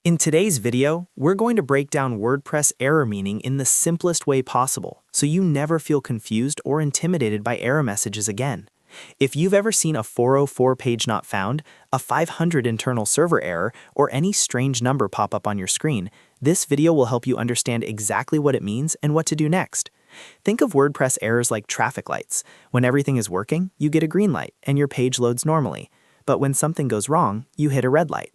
In today's video, we're going to break down WordPress error meaning in the simplest way possible, so you never feel confused or intimidated by error messages again. If you've ever seen a 404 page not found, a 500 internal server error, or any strange number pop up on your screen, this video will help you understand exactly what it means and what to do next. Think of WordPress errors like traffic lights. When everything is working, you get a green light and your page loads normally. But when something goes wrong, you hit a red light.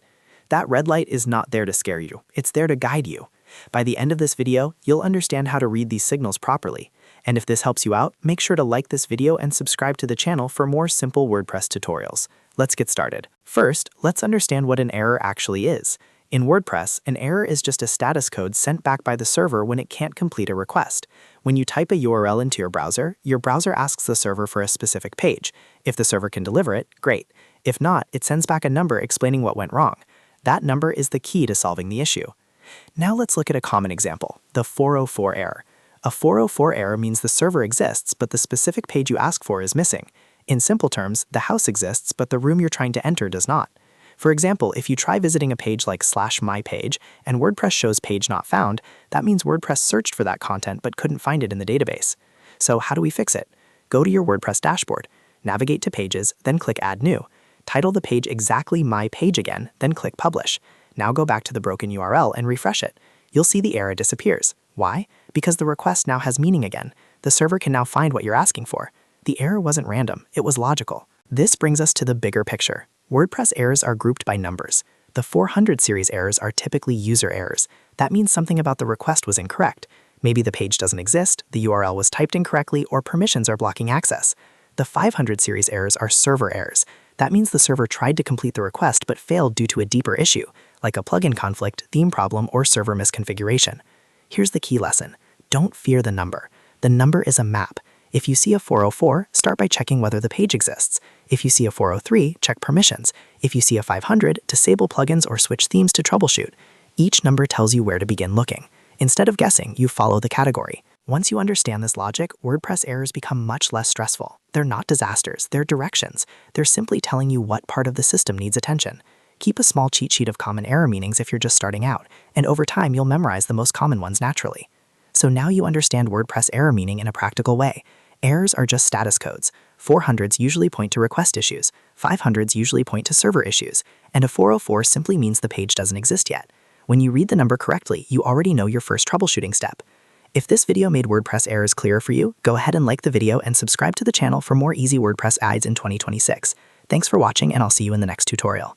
That red light is not there to scare you, it's there to guide you. By the end of this video, you'll understand how to read these signals properly. And if this helps you out, make sure to like this video and subscribe to the channel for more simple WordPress tutorials. Let's get started. First, let's understand what an error actually is. In WordPress, an error is just a status code sent back by the server when it can't complete a request. When you type a URL into your browser asks the server for a specific page. If the server can deliver it, great. If not, it sends back a number explaining what went wrong. That number is the key to solving the issue. Now let's look at a common example, the 404 error. A 404 error means the server exists, but the specific page you ask for is missing. In simple terms, the house exists, but the room you're trying to enter does not. For example, if you try visiting a page like /mypage and WordPress shows page not found, that means WordPress searched for that content but couldn't find it in the database. So how do we fix it? Go to your WordPress dashboard, navigate to Pages, then click Add New. Title the page exactly My Page again, then click Publish. Now go back to the broken URL and refresh it. You'll see the error disappears. Why? Because the request now has meaning again. The server can now find what you're asking for. The error wasn't random, it was logical. This brings us to the bigger picture. WordPress errors are grouped by numbers. The 400 series errors are typically user errors. That means something about the request was incorrect. Maybe the page doesn't exist, the URL was typed incorrectly, or permissions are blocking access. The 500 series errors are server errors. That means the server tried to complete the request but failed due to a deeper issue, like a plugin conflict, theme problem, or server misconfiguration. Here's the key lesson. Don't fear the number. The number is a map. If you see a 404, start by checking whether the page exists. If you see a 403, check permissions. If you see a 500, disable plugins or switch themes to troubleshoot. Each number tells you where to begin looking. Instead of guessing, you follow the category. Once you understand this logic, WordPress errors become much less stressful. They're not disasters, they're directions. They're simply telling you what part of the system needs attention. Keep a small cheat sheet of common error meanings if you're just starting out, and over time you'll memorize the most common ones naturally. So now you understand WordPress error meaning in a practical way. Errors are just status codes. 400s usually point to request issues, 500s usually point to server issues, and a 404 simply means the page doesn't exist yet. When you read the number correctly, you already know your first troubleshooting step. If this video made WordPress errors clearer for you, go ahead and like the video and subscribe to the channel for more easy WordPress guides in 2026. Thanks for watching, and I'll see you in the next tutorial.